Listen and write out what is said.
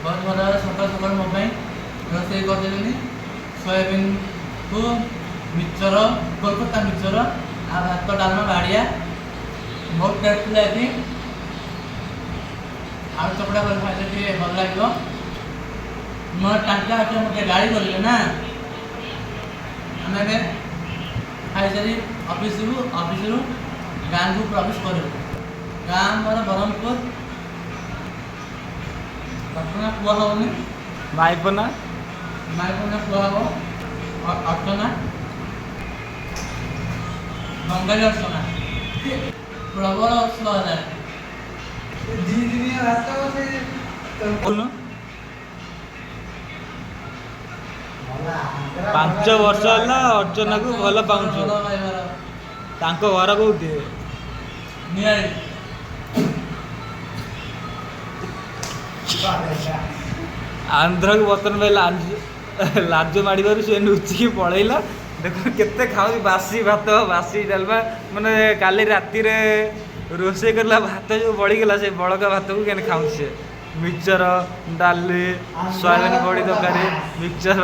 बहुत भल सकाल सकाल मो रोसे करदेली सोयाबीन को मिक्सचर कोलकाता मिक्सचर आ भात डालमा बाड़िया बहुत टेस्ट लगी आलू चकड़ा कर खाइले भल लगे मोर टाटा अच्छे मोटे गाड़ी कर ना आम खाई सारी ऑफिस गाँ को प्रवेश कर गाँ मोर ब्रह्मपुर घटना पुआ होनी माइपना पुआ हो अर्चना बंगाली अर्चना प्रबल असुविधा दी दिन भात से बोलनु 5 वर्ष होला अर्चना को भल पाउछु तांको घर कोउठी नियारी आंध्र को बर्तन पे लाज माड़ से लुचिकी पलैला देख केते खाऊ बासी भात बासी डालमा माने काली राति रे रोसे करला भात जो बळीगला से बळका भात को केने खाऊ से मिक्सचर डाली सोयाबीन बड़ी तरकारी मिक्सचर